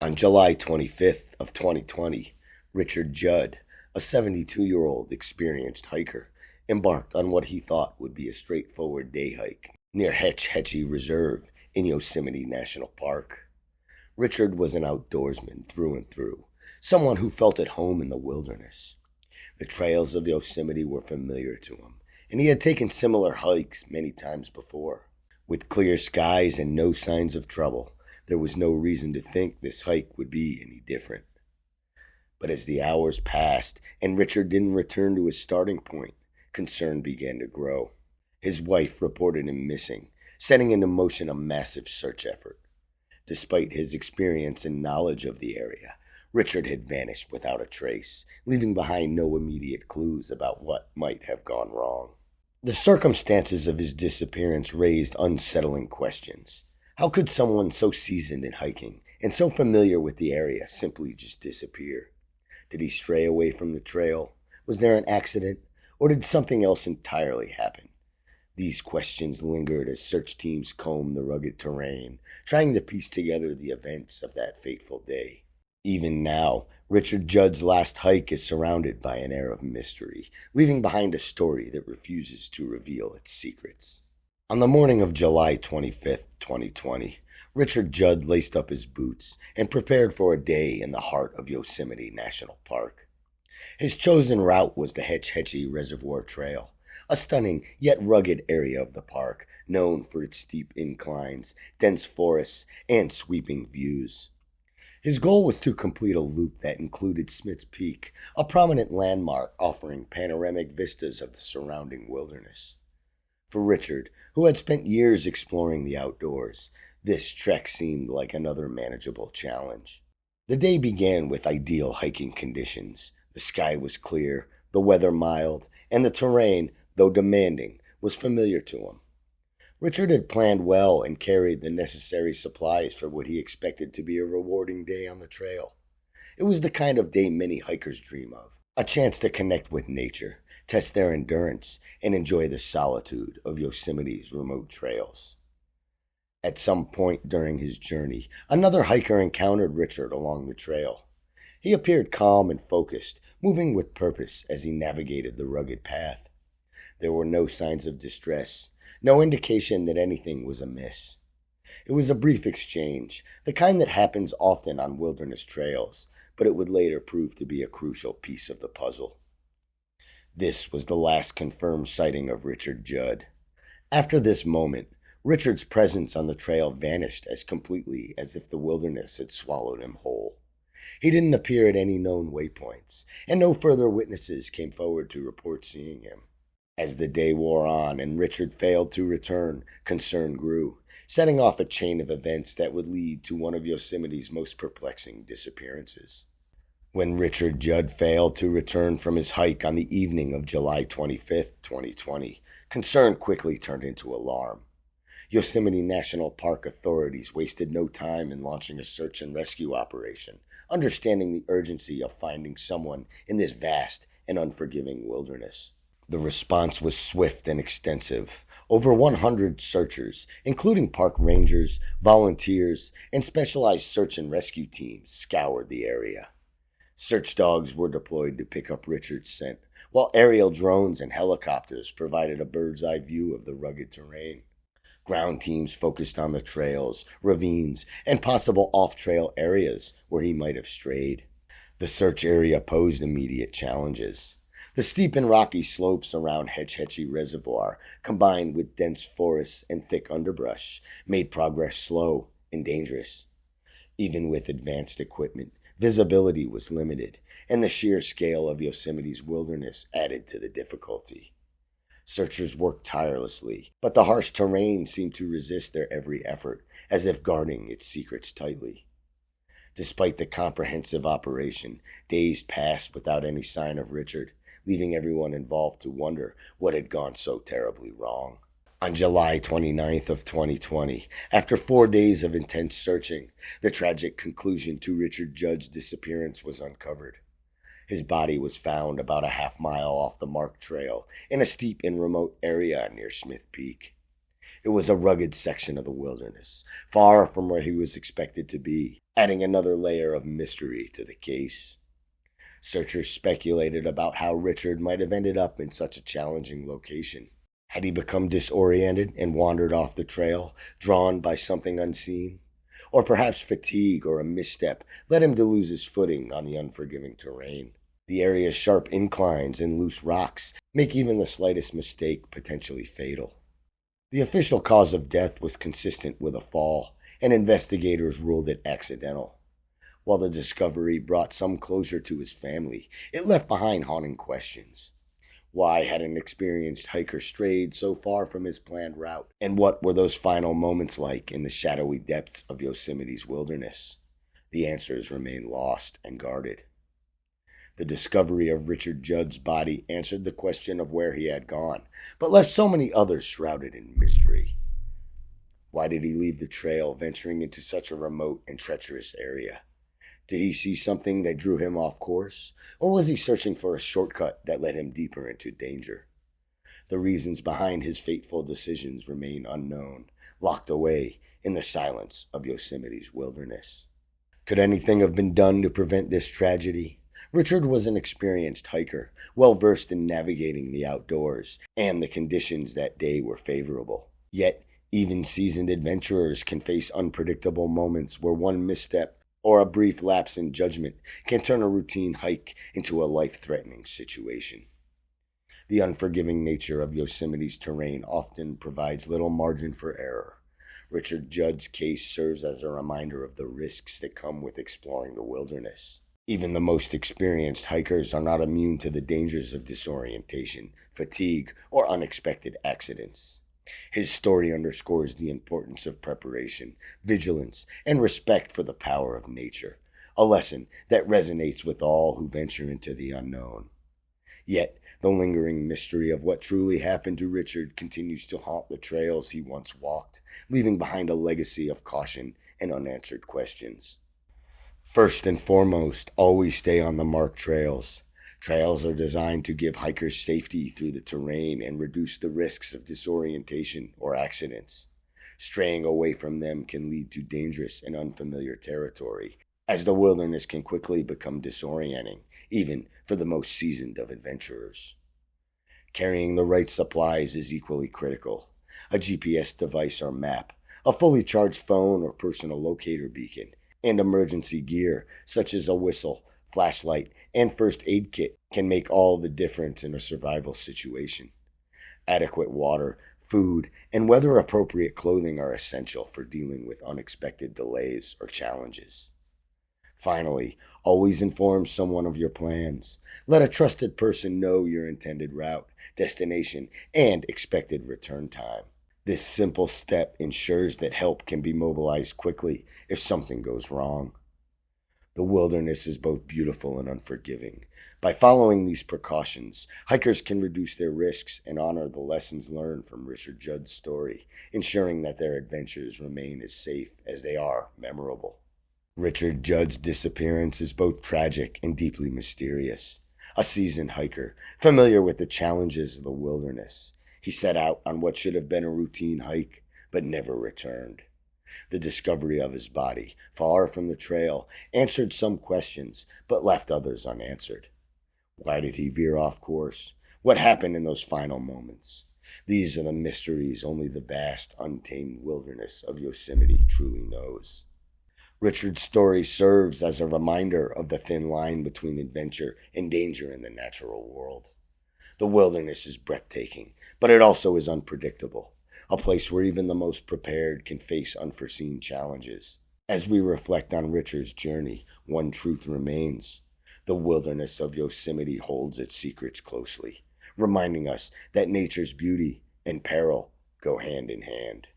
On July 25th of 2020, Richard Judd, a 72-year-old experienced hiker, embarked on what he thought would be a straightforward day hike near Hetch Hetchy Reserve in Yosemite National Park. Richard was an outdoorsman through and through, someone who felt at home in the wilderness. The trails of Yosemite were familiar to him, and he had taken similar hikes many times before. With clear skies and no signs of trouble, there was no reason to think this hike would be any different. But as the hours passed and Richard didn't return to his starting point, concern began to grow. His wife reported him missing, setting into motion a massive search effort. Despite his experience and knowledge of the area, Richard had vanished without a trace, leaving behind no immediate clues about what might have gone wrong. The circumstances of his disappearance raised unsettling questions. How could someone so seasoned in hiking and so familiar with the area simply just disappear? Did he stray away from the trail? Was there an accident? Or did something else entirely happen? These questions lingered as search teams combed the rugged terrain, trying to piece together the events of that fateful day. Even now, Richard Judd's last hike is surrounded by an air of mystery, leaving behind a story that refuses to reveal its secrets. On the morning of July 25th, 2020, Richard Judd laced up his boots and prepared for a day in the heart of Yosemite National Park. His chosen route was the Hetch Hetchy Reservoir Trail, a stunning yet rugged area of the park known for its steep inclines, dense forests, and sweeping views. His goal was to complete a loop that included Smith's Peak, a prominent landmark offering panoramic vistas of the surrounding wilderness. For Richard, who had spent years exploring the outdoors, this trek seemed like another manageable challenge. The day began with ideal hiking conditions. The sky was clear, the weather mild, and the terrain, though demanding, was familiar to him. Richard had planned well and carried the necessary supplies for what he expected to be a rewarding day on the trail. It was the kind of day many hikers dream of, a chance to connect with nature, test their endurance, and enjoy the solitude of Yosemite's remote trails. At some point during his journey, another hiker encountered Richard along the trail. He appeared calm and focused, moving with purpose as he navigated the rugged path. There were no signs of distress, no indication that anything was amiss. It was a brief exchange, the kind that happens often on wilderness trails, but it would later prove to be a crucial piece of the puzzle. This was the last confirmed sighting of Richard Judd. After this moment, Richard's presence on the trail vanished as completely as if the wilderness had swallowed him whole. He didn't appear at any known waypoints, and no further witnesses came forward to report seeing him. As the day wore on and Richard failed to return, concern grew, setting off a chain of events that would lead to one of Yosemite's most perplexing disappearances. When Richard Judd failed to return from his hike on the evening of July 25th, 2020, concern quickly turned into alarm. Yosemite National Park authorities wasted no time in launching a search and rescue operation, understanding the urgency of finding someone in this vast and unforgiving wilderness. The response was swift and extensive. Over 100 searchers, including park rangers, volunteers, and specialized search and rescue teams, scoured the area. Search dogs were deployed to pick up Richard's scent, while aerial drones and helicopters provided a bird's-eye view of the rugged terrain. Ground teams focused on the trails, ravines, and possible off-trail areas where he might have strayed. The search area posed immediate challenges. The steep and rocky slopes around Hetch Hetchy Reservoir, combined with dense forests and thick underbrush, made progress slow and dangerous. Even with advanced equipment, visibility was limited, and the sheer scale of Yosemite's wilderness added to the difficulty. Searchers worked tirelessly, but the harsh terrain seemed to resist their every effort, as if guarding its secrets tightly. Despite the comprehensive operation, days passed without any sign of Richard, leaving everyone involved to wonder what had gone so terribly wrong. On July 29th of 2020, after 4 days of intense searching, the tragic conclusion to Richard Judd's disappearance was uncovered. His body was found about a half mile off the marked trail in a steep and remote area near Smith Peak. It was a rugged section of the wilderness, far from where he was expected to be, adding another layer of mystery to the case. Searchers speculated about how Richard might have ended up in such a challenging location. Had he become disoriented and wandered off the trail, drawn by something unseen? Or perhaps fatigue or a misstep led him to lose his footing on the unforgiving terrain. The area's sharp inclines and loose rocks make even the slightest mistake potentially fatal. The official cause of death was consistent with a fall, and investigators ruled it accidental. While the discovery brought some closure to his family, it left behind haunting questions. Why had an experienced hiker strayed so far from his planned route? And what were those final moments like in the shadowy depths of Yosemite's wilderness? The answers remain lost and guarded. The discovery of Richard Judd's body answered the question of where he had gone, but left so many others shrouded in mystery. Why did he leave the trail, venturing into such a remote and treacherous area? Did he see something that drew him off course, or was he searching for a shortcut that led him deeper into danger? The reasons behind his fateful decisions remain unknown, locked away in the silence of Yosemite's wilderness. Could anything have been done to prevent this tragedy? Richard was an experienced hiker, well versed in navigating the outdoors, and the conditions that day were favorable. Yet, even seasoned adventurers can face unpredictable moments where one misstep or a brief lapse in judgment can turn a routine hike into a life-threatening situation. The unforgiving nature of Yosemite's terrain often provides little margin for error. Richard Judd's case serves as a reminder of the risks that come with exploring the wilderness. Even the most experienced hikers are not immune to the dangers of disorientation, fatigue, or unexpected accidents. His story underscores the importance of preparation, vigilance, and respect for the power of nature, a lesson that resonates with all who venture into the unknown. Yet, the lingering mystery of what truly happened to Richard continues to haunt the trails he once walked, leaving behind a legacy of caution and unanswered questions. First and foremost, always stay on the marked trails. Trails are designed to give hikers safety through the terrain and reduce the risks of disorientation or accidents. Straying away from them can lead to dangerous and unfamiliar territory, as the wilderness can quickly become disorienting, even for the most seasoned of adventurers. Carrying the right supplies is equally critical. A GPS device or map, a fully charged phone or personal locator beacon, and emergency gear such as a whistle, flashlight, and first aid kit can make all the difference in a survival situation. Adequate water, food, and weather-appropriate clothing are essential for dealing with unexpected delays or challenges. Finally, always inform someone of your plans. Let a trusted person know your intended route, destination, and expected return time. This simple step ensures that help can be mobilized quickly if something goes wrong. The wilderness is both beautiful and unforgiving. By following these precautions, hikers can reduce their risks and honor the lessons learned from Richard Judd's story, ensuring that their adventures remain as safe as they are memorable. Richard Judd's disappearance is both tragic and deeply mysterious. A seasoned hiker, familiar with the challenges of the wilderness, he set out on what should have been a routine hike, but never returned. The discovery of his body, far from the trail, answered some questions, but left others unanswered. Why did he veer off course? What happened in those final moments? These are the mysteries only the vast, untamed wilderness of Yosemite truly knows. Richard's story serves as a reminder of the thin line between adventure and danger in the natural world. The wilderness is breathtaking, but it also is unpredictable, a place where even the most prepared can face unforeseen challenges. As we reflect on Richard's journey, one truth remains. The wilderness of Yosemite holds its secrets closely, reminding us that nature's beauty and peril go hand in hand.